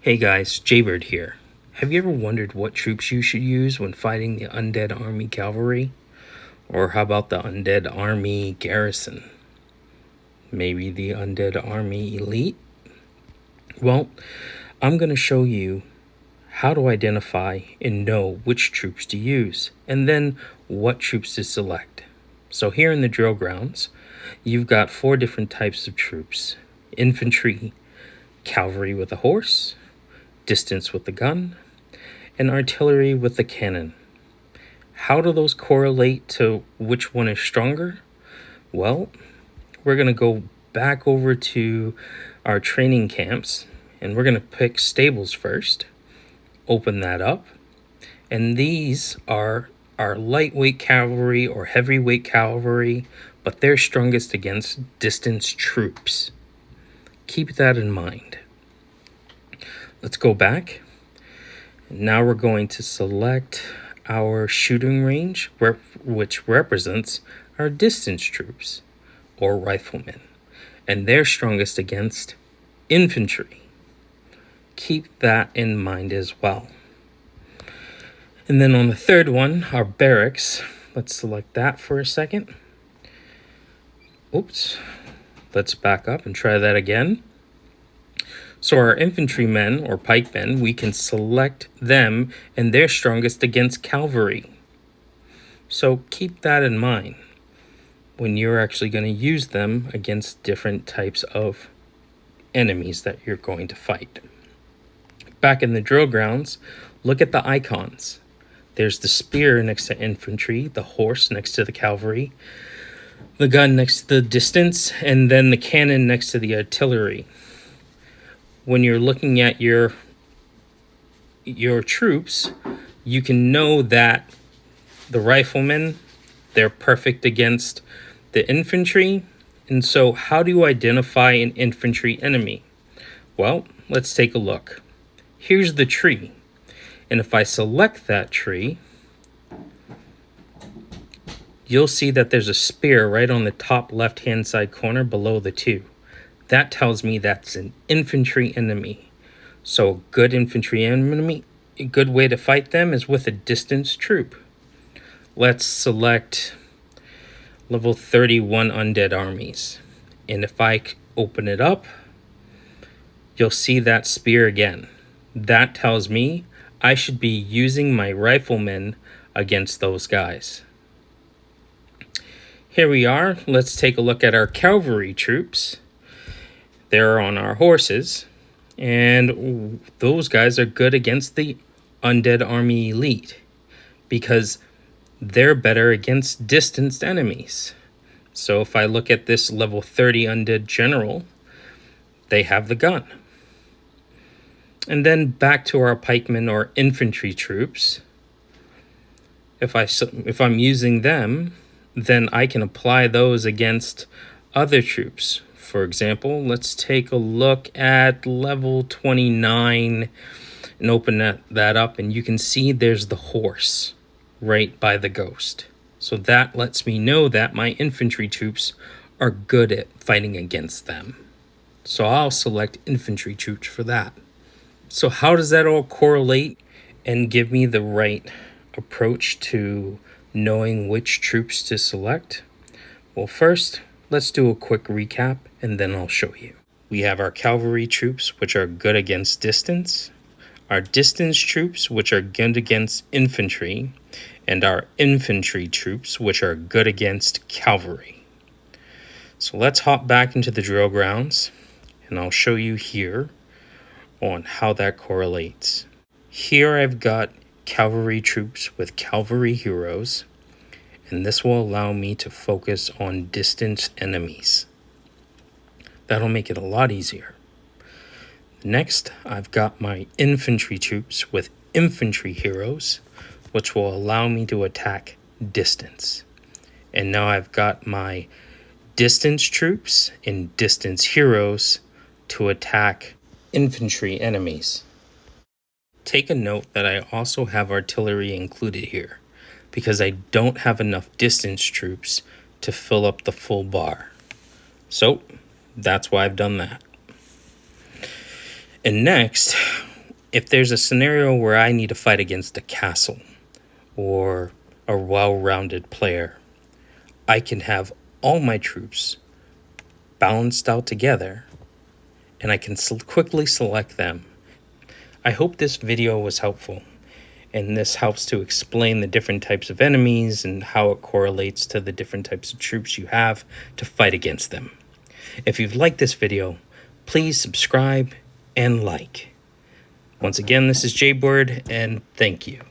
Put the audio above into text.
Hey guys, Jaybird here. Have you ever wondered what troops you should use when fighting the Undead Army Cavalry? Or how about the Undead Army Garrison? Maybe the Undead Army Elite? Well, I'm going to show you how to identify and know which troops to use, and then what troops to select. So here in the drill grounds, you've got 4 different types of troops: infantry, cavalry with a horse, distance with the gun, and artillery with the cannon. How do those correlate to which one is stronger? Well, we're going to go back over to our training camps, and we're going to pick stables first, open that up, and these are our lightweight cavalry or heavyweight cavalry, but they're strongest against distance troops. Keep that in mind. Let's go back. Now we're going to select our shooting range, which represents our distance troops or riflemen, and they're strongest against infantry. Keep that in mind as well. And then on the third one, our barracks, let's select that for a second. Oops, let's back up and try that again. So our infantrymen or pikemen, we can select them, and they're strongest against cavalry. So keep that in mind when you're actually going to use them against different types of enemies that you're going to fight. Back in the drill grounds, look at the icons. There's the spear next to infantry, the horse next to the cavalry, the gun next to the distance, and then the cannon next to the artillery. When you're looking at your troops, you can know that the riflemen, they're perfect against the infantry. And so how do you identify an infantry enemy? Well, let's take a look. Here's the tree. And if I select that tree, you'll see that there's a spear right on the top left-hand side corner below the 2. That tells me that's an infantry enemy. So a good infantry enemy, a good way to fight them is with a distance troop. Let's select level 31 undead armies. And if I open it up, you'll see that spear again. That tells me I should be using my riflemen against those guys. Here we are. Let's take a look at our cavalry troops. They're on our horses, and those guys are good against the Undead Army Elite because they're better against distanced enemies. So if I look at this level 30 Undead General, they have the gun. And then back to our pikemen or infantry troops. If I'm using them, then I can apply those against other troops. For example, let's take a look at level 29 and open that up, and you can see there's the horse right by the ghost. So that lets me know that my infantry troops are good at fighting against them. So I'll select infantry troops for that. So how does that all correlate and give me the right approach to knowing which troops to select? Well, first, let's do a quick recap, and then I'll show you. We have our cavalry troops, which are good against distance, our distance troops, which are good against infantry, and our infantry troops, which are good against cavalry. So let's hop back into the drill grounds, and I'll show you here on how that correlates. Here I've got cavalry troops with cavalry heroes, and this will allow me to focus on distance enemies. That'll make it a lot easier. Next, I've got my infantry troops with infantry heroes, which will allow me to attack distance. And now I've got my distance troops and distance heroes to attack infantry enemies. Take a note that I also have artillery included here, because I don't have enough distance troops to fill up the full bar. So that's why I've done that. And next, If there's a scenario where I need to fight against a castle or a well-rounded player, I can have all my troops balanced out together, and I can quickly select them. I hope this video was helpful, and this helps to explain the different types of enemies and how it correlates to the different types of troops you have to fight against them. If you've liked this video, please subscribe and like. Once again, this is Jbird, and thank you.